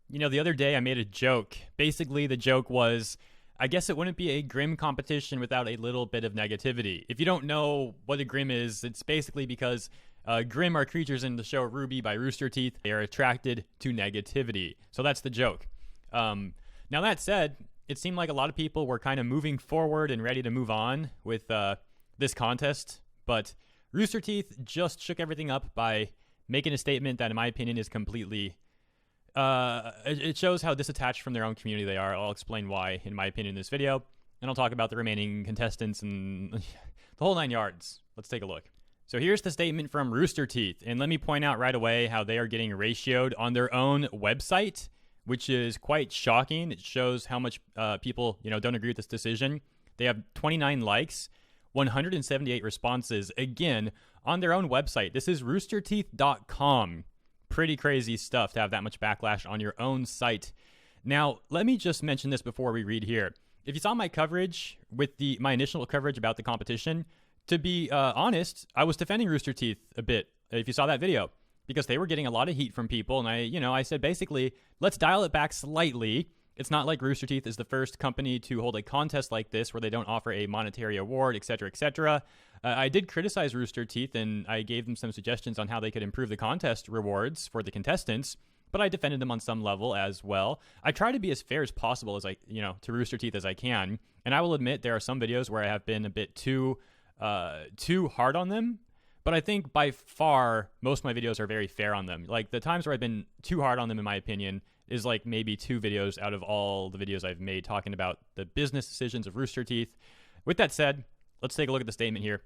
The other day I made a joke. Basically, the joke was, I guess it wouldn't be a Grimm competition without a little bit of negativity. If you don't know what a Grimm is, it's basically because Grimm are creatures in the show RWBY by Rooster Teeth. They are attracted to negativity. So that's the joke. Now that said, it seemed like a lot of people were kind of moving forward and ready to move on with this contest. But Rooster Teeth just shook everything up by making a statement that, in my opinion, is completely... it shows how disattached from their own community they are. I'll explain why, in my opinion, in this video. And I'll talk about the remaining contestants and the whole 9 yards. Let's take a look. So here's the statement from Rooster Teeth. And let me point out right away how they are getting ratioed on their own website, which is quite shocking. It shows how much people, don't agree with this decision. They have 29 likes, 178 responses, again, on their own website. This is roosterteeth.com. Pretty crazy stuff to have that much backlash on your own site. Now, let me just mention this before we read here. If you saw my coverage with my initial coverage about the competition, to be honest, I was defending Rooster Teeth a bit, if you saw that video, because they were getting a lot of heat from people. And I said, basically, let's dial it back slightly. It's not like Rooster Teeth is the first company to hold a contest like this where they don't offer a monetary award, etc., etc. I did criticize Rooster Teeth, and I gave them some suggestions on how they could improve the contest rewards for the contestants, but I defended them on some level as well. I try to be as fair as possible as to Rooster Teeth as I can, and I will admit there are some videos where I have been a bit too hard on them, but I think by far most of my videos are very fair on them. Like, the times where I've been too hard on them, in my opinion, is like maybe 2 videos out of all the videos I've made talking about the business decisions of Rooster Teeth. With that said, let's take a look at the statement here. It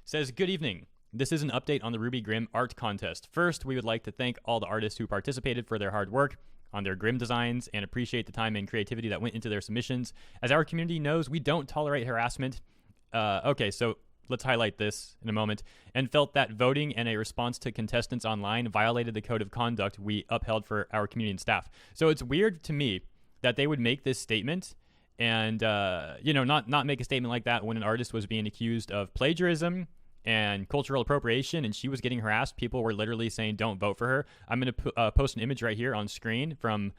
says, "Good evening. This is an update on the RWBY Grimm art contest. First, we would like to thank all the artists who participated for their hard work on their Grimm designs and appreciate the time and creativity that went into their submissions. As our community knows, we don't tolerate harassment." Okay, so let's highlight this in a moment. "And felt that voting and a response to contestants online violated the code of conduct we upheld for our community and staff." So it's weird to me that they would make this statement and, not make a statement like that when an artist was being accused of plagiarism and cultural appropriation, and she was getting harassed. People were literally saying, don't vote for her. I'm going to post an image right here on screen from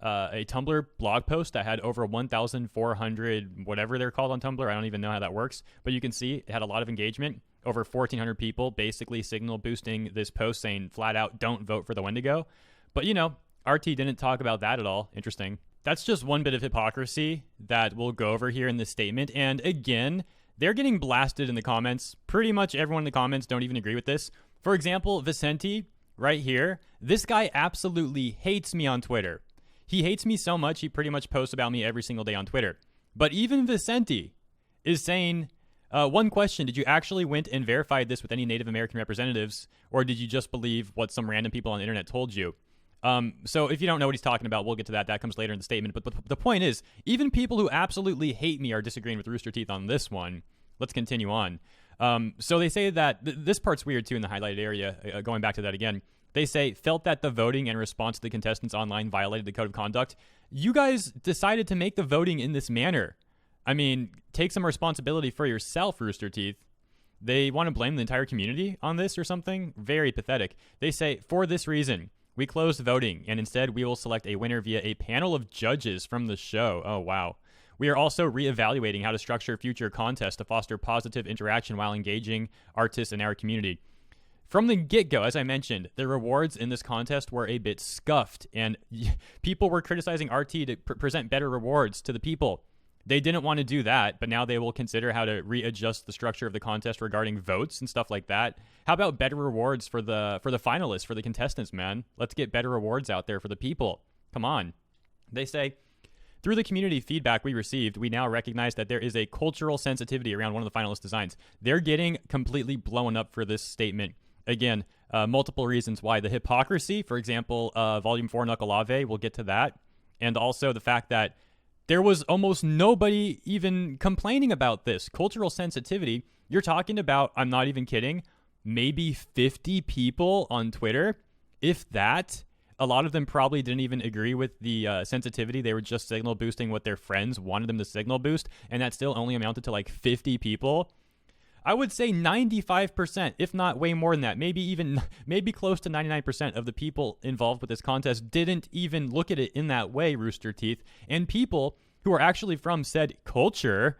a Tumblr blog post that had over 1,400, whatever they're called on Tumblr. I don't even know how that works, but you can see it had a lot of engagement. Over 1,400 people basically signal boosting this post saying flat out, don't vote for the Wendigo. But, RT didn't talk about that at all. Interesting. That's just one bit of hypocrisy that we'll go over here in this statement. And again, they're getting blasted in the comments. Pretty much everyone in the comments don't even agree with this. For example, Vicente, right here, this guy absolutely hates me on Twitter. He hates me so much, he pretty much posts about me every single day on Twitter. But even Vicente is saying, one question, did you actually went and verified this with any Native American representatives, or did you just believe what some random people on the internet told you? So if you don't know what he's talking about, we'll get to that. That comes later in the statement. But the point is, even people who absolutely hate me are disagreeing with Rooster Teeth on this one. Let's continue on. So they say that this part's weird too in the highlighted area. Going back to that again. They say, felt that the voting and response to the contestants online violated the code of conduct. You guys decided to make the voting in this manner. I mean, take some responsibility for yourself, Rooster Teeth. They want to blame the entire community on this or something? Very pathetic. They say, for this reason, we closed voting, and instead we will select a winner via a panel of judges from the show. Oh, wow. We are also reevaluating how to structure future contests to foster positive interaction while engaging artists in our community. From the get-go, as I mentioned, the rewards in this contest were a bit scuffed, and people were criticizing RT to present better rewards to the people. They didn't want to do that, but now they will consider how to readjust the structure of the contest regarding votes and stuff like that. How about better rewards for the finalists, for the contestants, man? Let's get better rewards out there for the people. Come on. They say, through the community feedback we received, we now recognize that there is a cultural sensitivity around one of the finalist designs. They're getting completely blown up for this statement. Again, multiple reasons why. The hypocrisy, for example, Volume 4 Knuckle Ave, we'll get to that. And also the fact that there was almost nobody even complaining about this. Cultural sensitivity, you're talking about, I'm not even kidding, maybe 50 people on Twitter, if that. A lot of them probably didn't even agree with the sensitivity. They were just signal boosting what their friends wanted them to signal boost, and that still only amounted to like 50 people. I would say 95%, if not way more than that, maybe close to 99% of the people involved with this contest didn't even look at it in that way, Rooster Teeth. And people who are actually from said culture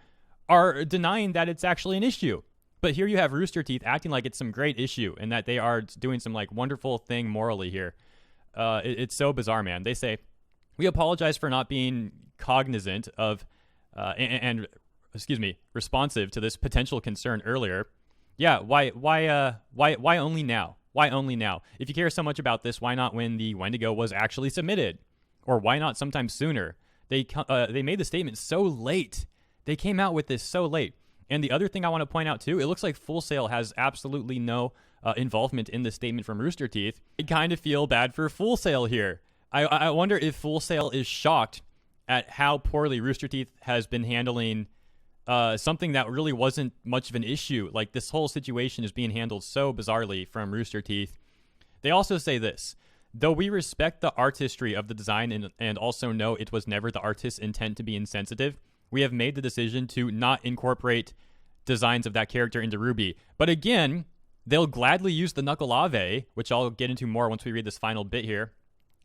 are denying that it's actually an issue. But here you have Rooster Teeth acting like it's some great issue and that they are doing some like wonderful thing morally here. It's so bizarre, man. They say, we apologize for not being cognizant of responsive to this potential concern earlier. Yeah, why only now? Why only now? If you care so much about this, why not when the Wendigo was actually submitted? Or why not sometime sooner? They made the statement so late. They came out with this so late. And the other thing I want to point out too, it looks like Full Sail has absolutely no involvement in the statement from Rooster Teeth. I kind of feel bad for Full Sail here. I wonder if Full Sail is shocked at how poorly Rooster Teeth has been handling something that really wasn't much of an issue. Like, this whole situation is being handled so bizarrely from Rooster Teeth. They also say this: though we respect the artistry of the design and also know it was never the artist's intent to be insensitive, we have made the decision to not incorporate designs of that character into RWBY. But again, they'll gladly use the Knuckle Ave, which I'll get into more once we read this final bit here.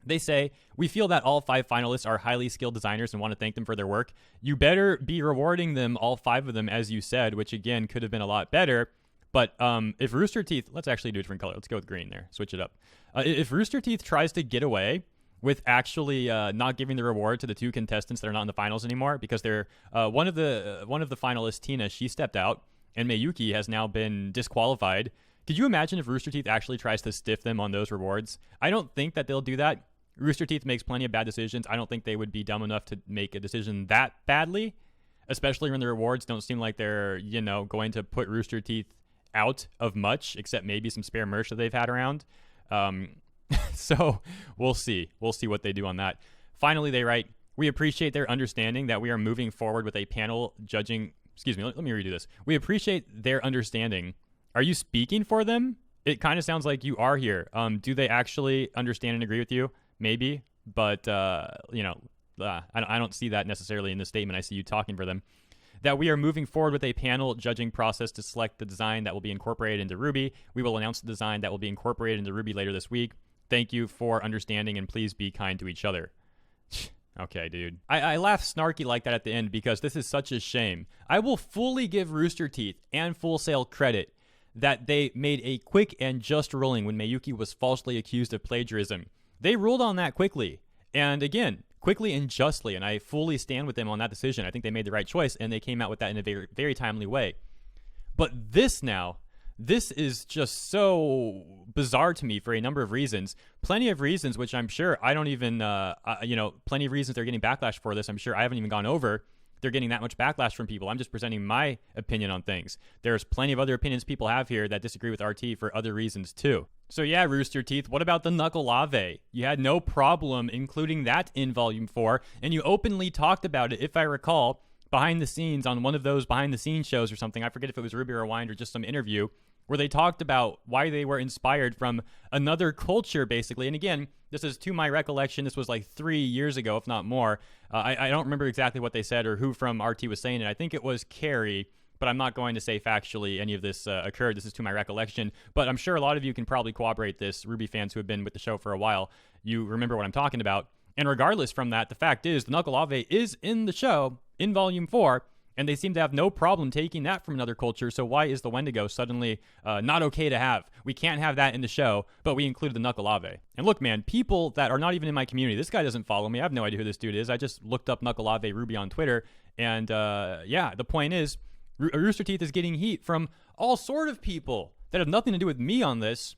They say, we feel that all 5 finalists are highly skilled designers and want to thank them for their work. You better be rewarding them, all 5 of them, as you said, which again could have been a lot better. But if Rooster Teeth, let's actually do a different color. Let's go with green there. Switch it up. If Rooster Teeth tries to get away with actually not giving the reward to the 2 contestants that are not in the finals anymore, because they're one of the finalists, Tina, she stepped out, and Mayuki has now been disqualified. Could you imagine if Rooster Teeth actually tries to stiff them on those rewards? I don't think that they'll do that. Rooster Teeth makes plenty of bad decisions. I don't think they would be dumb enough to make a decision that badly, especially when the rewards don't seem like they're, going to put Rooster Teeth out of much, except maybe some spare merch that they've had around. So we'll see. We'll see what they do on that. Finally, they write, we appreciate their understanding that we are moving forward with a panel judging. Excuse me, let me redo this. We appreciate their understanding. Are you speaking for them? It kind of sounds like you are here. Do they actually understand and agree with you? Maybe, but, I don't see that necessarily in the statement. I see you talking for them. That we are moving forward with a panel judging process to select the design that will be incorporated into RWBY. We will announce the design that will be incorporated into RWBY later this week. Thank you for understanding, and please be kind to each other. Okay, dude. I laugh snarky like that at the end because this is such a shame. I will fully give Rooster Teeth and Full Sail credit that they made a quick and just ruling when Mayuki was falsely accused of plagiarism. They ruled on that quickly, and again, quickly and justly, and I fully stand with them on that decision. I think they made the right choice, and they came out with that in a very, very timely way. But this is just so bizarre to me for a number of reasons. Plenty of reasons, which I'm sure I don't even, plenty of reasons they're getting backlash for this. I'm sure I haven't even gone over. They're getting that much backlash from people. I'm just presenting my opinion on things. There's plenty of other opinions people have here that disagree with RT for other reasons too. So yeah, Rooster Teeth, what about the Knuckle Ave? You had no problem including that in Volume 4, and you openly talked about it, if I recall, behind the scenes on one of those behind the scenes shows or something. I forget if it was RWBY Rewind or just some interview where they talked about why they were inspired from another culture, basically. And again, this is to my recollection, this was like 3 years ago, if not more. I don't remember exactly what they said or who from RT was saying it. I think it was Carrie, but I'm not going to say factually any of this occurred. This is to my recollection, but I'm sure a lot of you can probably corroborate this, RWBY fans who have been with the show for a while. You remember what I'm talking about. And regardless from that, the fact is the Knuckle Ave is in the show in Volume 4, and they seem to have no problem taking that from another culture. So why is the Wendigo suddenly not okay to have? We can't have that in the show, but we included the Knuckle Ave. And look, man, people that are not even in my community, this guy doesn't follow me. I have no idea who this dude is. I just looked up Knuckle Ave RWBY on Twitter. And the point is, Rooster Teeth is getting heat from all sort of people that have nothing to do with me on this.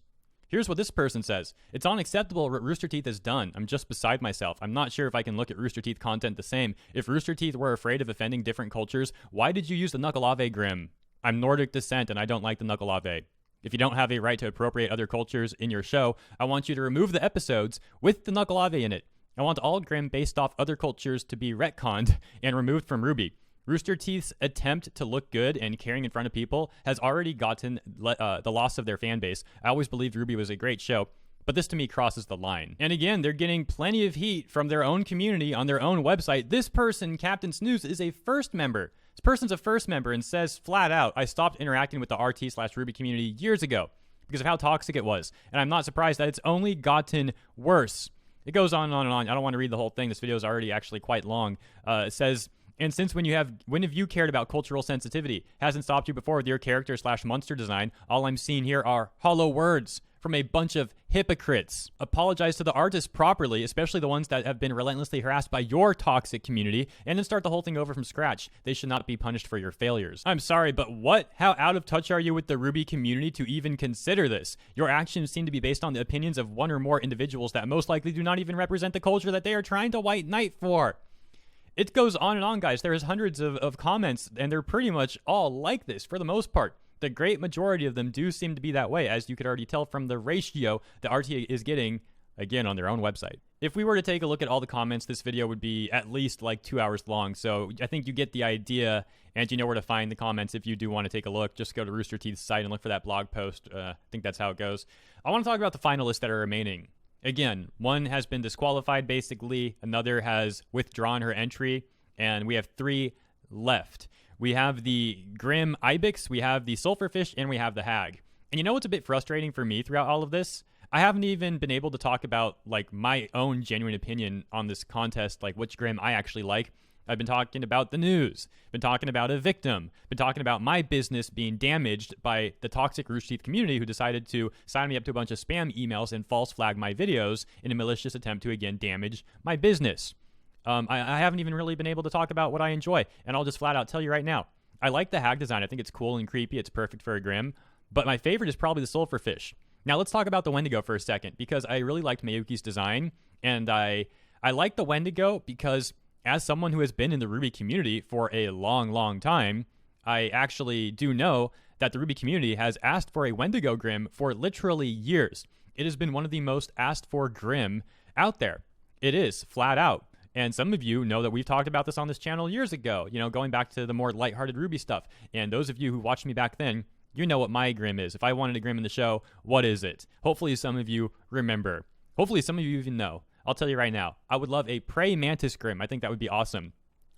Here's what this person says. It's unacceptable what Rooster Teeth has done. I'm just beside myself. I'm not sure if I can look at Rooster Teeth content the same. If Rooster Teeth were afraid of offending different cultures, why did you use the Knuckle Ave, Grimm? I'm Nordic descent and I don't like the Knuckle Ave. If you don't have a right to appropriate other cultures in your show, I want you to remove the episodes with the Knuckle Ave in it. I want all Grimm based off other cultures to be retconned and removed from RWBY. Rooster Teeth's attempt to look good and caring in front of people has already gotten the loss of their fan base. I always believed RWBY was a great show, But this to me crosses the line. And again, they're getting plenty of heat from their own community on their own website. This person, Captain Snooze, is a first member. This person's a first member and says flat out, I stopped interacting with the RT/Ruby community years ago because of how toxic it was. And I'm not surprised that it's only gotten worse. It goes on and on and on. I don't want to read the whole thing. This video is already actually quite long. It says, and since when have you cared about cultural sensitivity? Hasn't stopped you before with your character/monster design. All I'm seeing here are hollow words from a bunch of hypocrites. Apologize to the artists properly, especially the ones that have been relentlessly harassed by your toxic community, and then start the whole thing over from scratch. They should not be punished for your failures. I'm sorry, but what? How out of touch are you with the Ruby community to even consider this? Your actions seem to be based on the opinions of one or more individuals that most likely do not even represent the culture that they are trying to white knight for. It goes on and on, guys. There's hundreds of comments, and they're pretty much all like this for the most part. The great majority of them do seem to be that way, as you could already tell from the ratio that RT is getting, again, on their own website. If we were to take a look at all the comments, this video would be at least like 2 hours long. So I think you get the idea, and you know where to find the comments if you do want to take a look. Just go to Rooster Teeth's site and look for that blog post. I think that's how it goes. I want to talk about the finalists that are remaining. Again, one has been disqualified, basically. Another has withdrawn her entry, and we have 3 left. We have the Grimm Ibex, we have the Sulfur Fish, and we have the Hag. And you know what's a bit frustrating for me throughout all of this? I haven't even been able to talk about like my own genuine opinion on this contest, like which Grimm I actually like. I've been talking about the news, been talking about a victim, been talking about my business being damaged by the toxic Rooster Teeth community who decided to sign me up to a bunch of spam emails and false flag my videos in a malicious attempt to again damage my business. I haven't even really been able to talk about what I enjoy, and I'll just flat out tell you right now. I like the Hag design. I think it's cool and creepy. It's perfect for a Grimm, but my favorite is probably the Sulfur Fish. Now let's talk about the Wendigo for a second, because I really liked Mayuki's design, and I like the Wendigo because as someone who has been in the Ruby community for a long, long time, I actually do know that the Ruby community has asked for a Wendigo Grimm for literally years. It has been one of the most asked for Grimm out there. It is, flat out. And some of you know that we've talked about this on this channel years ago, you know, going back to the more lighthearted Ruby stuff. And those of you who watched me back then, you know what my Grimm is. If I wanted a Grimm in the show, what is it? Hopefully some of you remember. Hopefully some of you even know. I'll tell you right now, I would love a Prey Mantis Grimm. I think that would be awesome.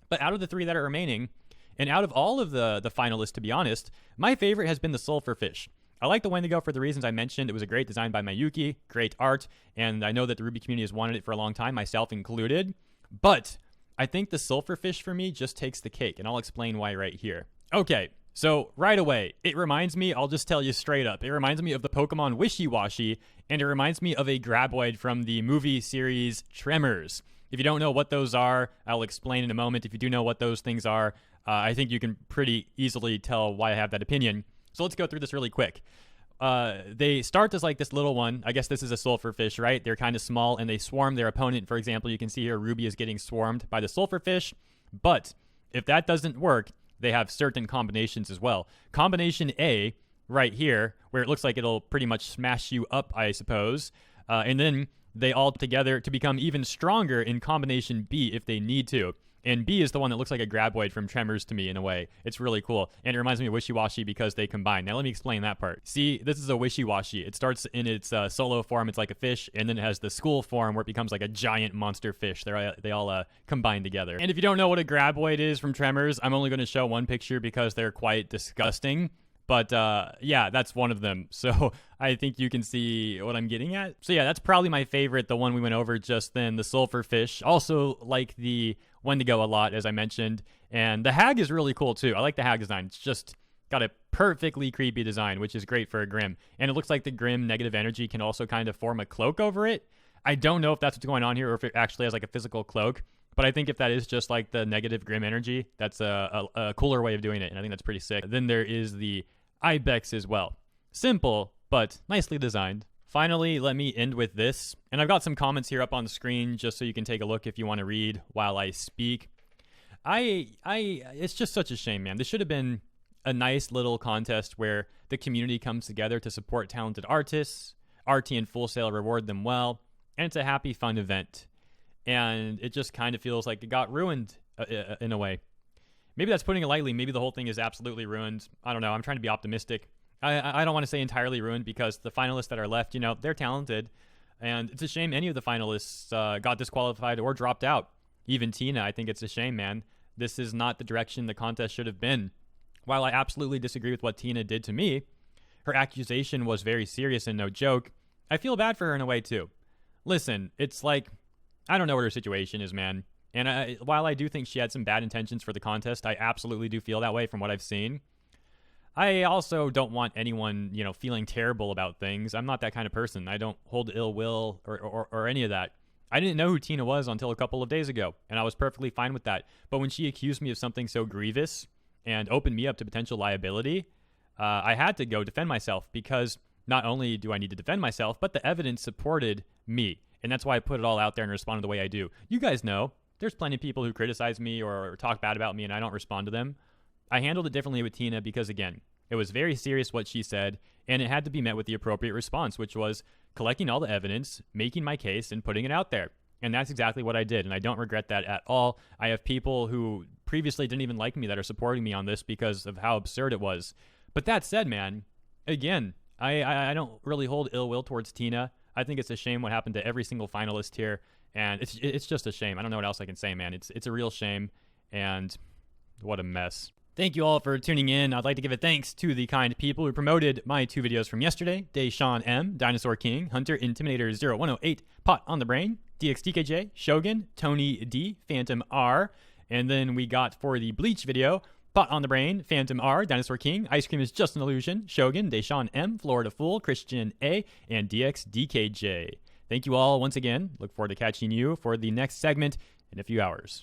But out of the 3 that are remaining, and out of all of the finalists, to be honest, my favorite has been the Sulfur Fish. I like the Wendigo for the reasons I mentioned. It was a great design by Mayuki, great art, and I know that the Ruby community has wanted it for a long time, myself included. But I think the Sulfur Fish for me just takes the cake, and I'll explain why right here. Okay, so right away, it reminds me, I'll just tell you straight up, it reminds me of the Pokemon Wishy-Washy, and it reminds me of a Graboid from the movie series Tremors. If you don't know what those are, I'll explain in a moment. If you do know what those things are, I think you can pretty easily tell why I have that opinion. So let's go through this really quick. They start as like this little one. I guess this is a Sulfur Fish, right? They're kind of small and they swarm their opponent. For example, you can see here Ruby is getting swarmed by the Sulfur Fish. But if that doesn't work, they have certain combinations as well. Combination A right here, where it looks like it'll pretty much smash you up, I suppose. And then they all together to become even stronger in combination B if they need to. And B is the one that looks like a Graboid from Tremors to me in a way. It's really cool. And it reminds me of Wishy-Washy because they combine. Now let me explain that part. See, this is a Wishy-Washy. It starts in its solo form. It's like a fish. And then it has the school form where it becomes like a giant monster fish. They all combine together. And if you don't know what a Graboid is from Tremors, I'm only going to show one picture because they're quite disgusting. But yeah, that's one of them. So I think you can see what I'm getting at. So yeah, that's probably my favorite, the one we went over just then, the Sulfur Fish. Also like the Wendigo a lot, as I mentioned. And the Hag is really cool too. I like the Hag design. It's just got a perfectly creepy design, which is great for a Grimm. And it looks like the Grimm negative energy can also kind of form a cloak over it. I don't know if that's what's going on here or if it actually has like a physical cloak. But I think if that is just like the negative Grimm energy, that's a cooler way of doing it. And I think that's pretty sick. Then there is the Ibex as well. Simple, but nicely designed. Finally, let me end with this. And I've got some comments here up on the screen just so you can take a look if you want to read while I speak. It's just such a shame, man. This should have been a nice little contest where the community comes together to support talented artists. RT and Full Sail reward them well. And it's a happy, fun event. And it just kind of feels like it got ruined in a way. Maybe that's putting it lightly. Maybe the whole thing is absolutely ruined. I don't know. I'm trying to be optimistic. I don't want to say entirely ruined because the finalists that are left, you know, they're talented. And it's a shame any of the finalists got disqualified or dropped out. Even Tina, I think it's a shame, man. This is not the direction the contest should have been. While I absolutely disagree with what Tina did to me, her accusation was very serious and no joke. I feel bad for her in a way, too. Listen, it's like, I don't know what her situation is, man. And while I do think she had some bad intentions for the contest, I absolutely do feel that way from what I've seen. I also don't want anyone, feeling terrible about things. I'm not that kind of person. I don't hold ill will or any of that. I didn't know who Tina was until a couple of days ago, and I was perfectly fine with that. But when she accused me of something so grievous and opened me up to potential liability, I had to go defend myself, because not only do I need to defend myself, but the evidence supported me. And that's why I put it all out there and responded the way I do. You guys know, there's plenty of people who criticize me or talk bad about me, and I don't respond to them. I handled it differently with Tina because, again, it was very serious what she said, and it had to be met with the appropriate response, which was collecting all the evidence, making my case, and putting it out there. And that's exactly what I did, and I don't regret that at all. I have people who previously didn't even like me that are supporting me on this because of how absurd it was. But that said, man, again, I don't really hold ill will towards Tina. I think it's a shame what happened to every single finalist here, and it's just a shame. I don't know what else I can say, man. It's a real shame, and what a mess. Thank you all for tuning in. I'd like to give a thanks to the kind people who promoted my 2 videos from yesterday. Shon M, Dinosaur King, Hunter Intimidator 0108, Pot on the Brain, DXTKJ, Shogun, Tony D, Phantom R, and then we got for the Bleach video, Pot on the Brain, Phantom R, Dinosaur King, Ice Cream is Just an Illusion, Shogun, Shon M, Florida Fool, Christian A, and DXDKJ. Thank you all once again. Look forward to catching you for the next segment in a few hours.